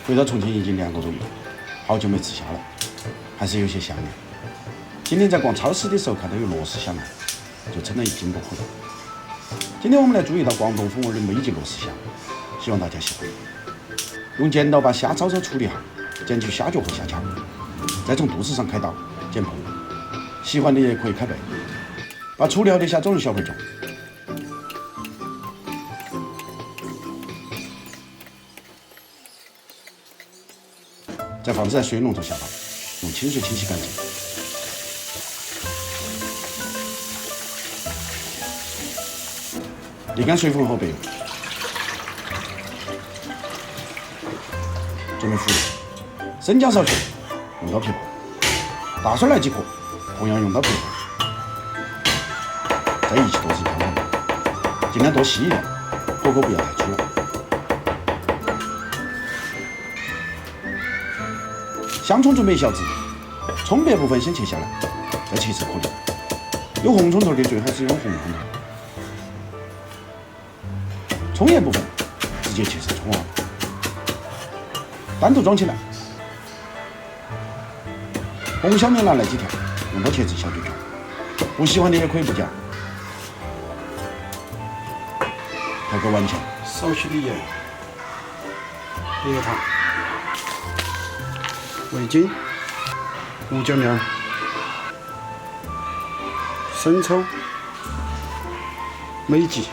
回到重庆已经2个多月，好久没吃虾了，还是有些想念。今天在逛超市的时候看到有螺丝虾卖，就称了一斤不可。今天我们来煮一道广东风味的焖鸡螺丝虾，希望大家喜欢。用剪刀把虾稍稍处理好，剪去虾脚和虾壳，再从肚子上开刀剪破。喜欢的也可以开背。把处理好的虾装入小盆中，再放置在水龙头下方，用清水清洗干净。沥干水分后备用。准备辅料：生姜少许，用刀撇薄；大蒜来几颗，同样用刀撇薄。再一起剁成香肠，尽量剁细一点，火候不要太粗。香葱准备1小支，葱白部分先切下来，再切成颗粒。有红葱头的最好是用红葱头。葱叶部分直接切成葱花，单独装起来。红小面拿来几条，用刀切成小卷卷。不喜欢的也可以不加。调个碗前，少许的盐、白糖、味精、胡椒面、生抽、美鸡，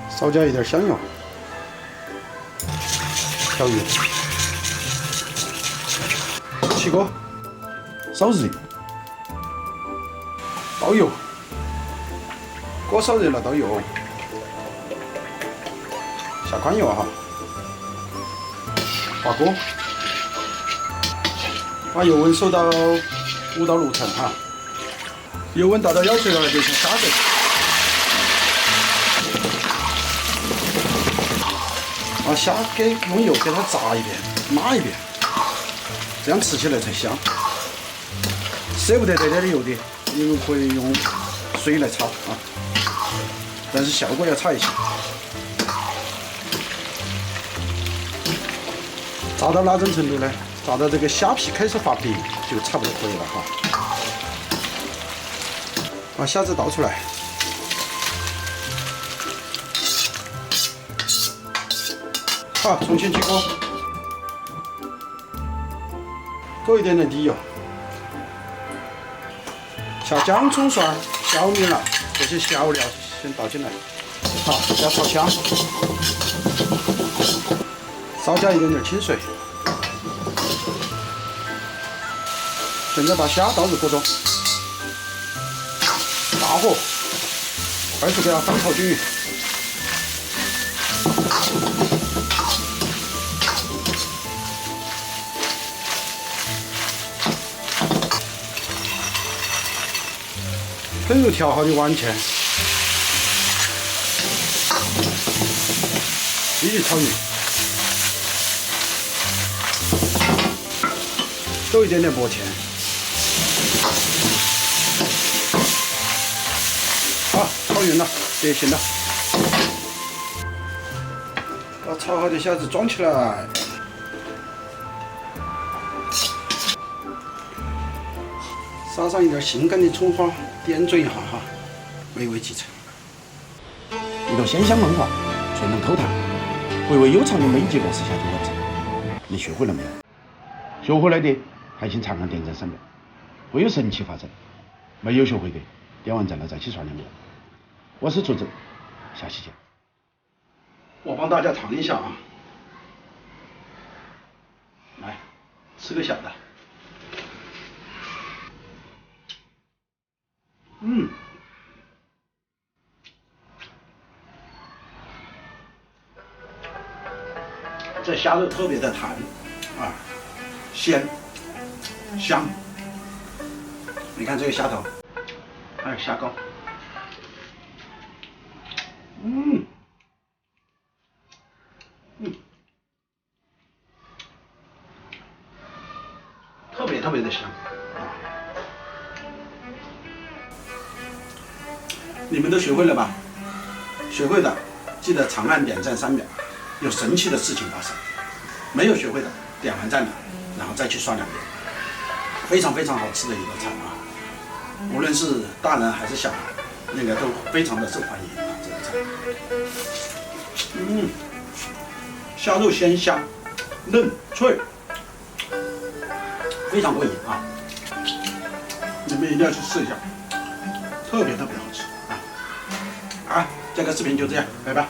少加一点香油，调匀，起锅，烧热，倒油。锅烧热了，倒油，下宽油哈，滑锅，把油温收到5到6成哈，油温达到要求了就下虾子，把虾用油给它炸一遍，码一遍，这样吃起来才香。舍不得这点的油的，你们可以用水来炒啊。但是效果要差一些。炸到哪种程度呢？炸到这个虾皮开始发白就差不多可以了哈。把虾子倒出来，好，重新起锅，搁一点点底油，下姜、葱、蒜、小米辣这些小料。先倒进来，好，加炒香，少加一点点清水。现在把虾倒入锅中，大火，快速给它翻炒均匀。等入调好的碗前。继续炒匀，抖一点点薄芡，好，炒匀了，得行了。把炒好的虾子装起来，撒上一点性感的葱花，点缀一下哈，美味极成。一道鲜香嫩滑、脆嫩口弹。回味悠长的焖鸡螺丝虾就完成。你学会了没有？学会了的还请长按点赞3秒，会有神奇发生。没有学会的，点完赞了再去刷2秒。我是竹子，下期见。我帮大家尝一下啊，来吃个小的。这虾肉特别的弹啊，鲜香。你看这个虾头，还有虾膏，特别的香啊！你们都学会了吧？学会的记得长按点赞3秒，有神奇的事情发生。没有学会的，点完赞了，然后再去刷2遍，非常非常好吃的一道菜啊！无论是大人还是小孩，那个都非常的受欢迎啊，这个菜。虾肉鲜香、嫩脆，非常过瘾啊！你们一定要去试一下，特别特别好吃啊！这个视频就这样，拜拜。